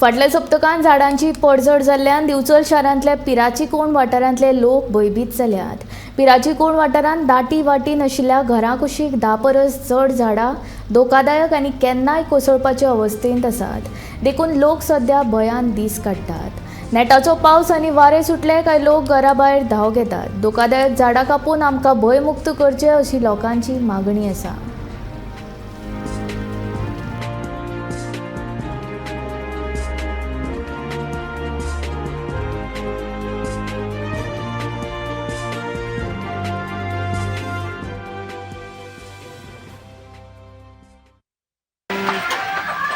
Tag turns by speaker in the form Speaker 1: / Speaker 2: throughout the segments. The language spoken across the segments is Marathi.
Speaker 1: फाटल्या सप्तकांत झाडांची पडझड जाल्ल्यान दिवचल शारांतल्या पिराची कोण वाठारांतले लोक भयभीत जाल्यात। पिराची कोण वाठारांत दाटी वाटी नाशिल्ल्या घरां कुशीक 10 परस चड झाडां धोकादायक आनी केन्नाय कोसळपाचे अवस्थेंत आसात। देखून लोक सध्या भयान दीस काडटात। नेटाचो पावस आनी वारे सुटले काय लोक घरा भायर धांव घेतात। धोकादायक झाडां कापून आमकां भयमुक्त करचे अशी लोकांची मागणी आसा।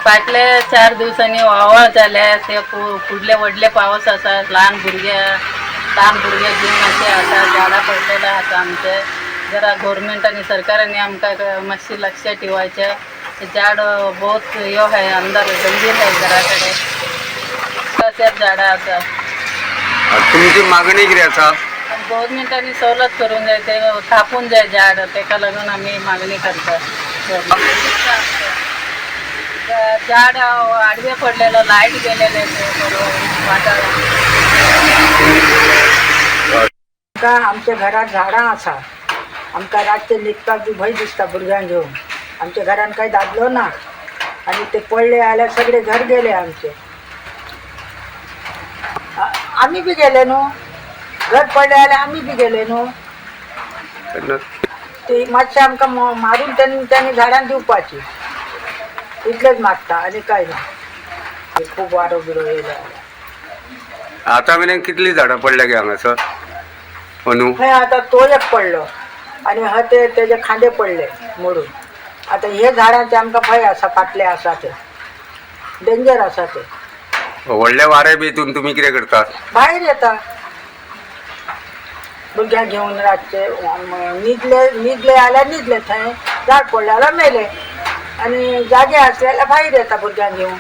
Speaker 2: फाटले 4 दिवसांनी वावळ जाल्या ते फुडले व्हडले पावस आसा ल्हान भुरगे घेवन अशे आसा झाडां पडलेले आसा आमचे जरा गव्हर्मेंट आनी सरकारांनी आमकां मातशी लक्ष ठेवायचे। झाड बहुत यो है अंदर गंभीर है घरा कडेन तशेंच झाडां आसा।
Speaker 3: तुमची मागणी कितें आसा?
Speaker 2: गव्हर्मेंटांनी सवलत करूंक जाय ते कापून जाय झाड तेका लागून आमी मागणी करतात। झाड आडवे पडलेलो लायट गेलेले
Speaker 4: आमकां आमच्या घरात झाडां आसा। आमकां रातचे न्हिदपाक बी भंय दिसता भुरग्यांक घेवन। आमच्या घरान काही दादलो ना आनी ते पडले जाल्यार सगळे घर गेले आमचे। आमी बी गेले न्हू, घर पडले जाल्यार आमी बी गेले न्हू। ती मातशें आमकां मारून त्यांनी झाडां दिवपाची इतलेंच मागता आनी काय ना। खूब वारो बिरो येयलो
Speaker 3: आता मेरेन कितली झाडां पडल्या गे हांगासर? अंदू
Speaker 4: खंय आतां तो एक पडलो आनी हा तेजे खांदे पडले मोडून। आतां हे झाडांचे आमकां भंय आसा, फाटले आसा ते डेंजर आसा ते।
Speaker 3: व्हडले वारे बी हितून तुमी कितें करतात?
Speaker 4: भायर येता भुरग्यांक घेवन रातचे न्हिदले जाल्यार न्हिदले थंय, झाड पडले जाल्यार मेले आनी जागे आसले जाल्यार भायर येता भुरग्यांक घेवन।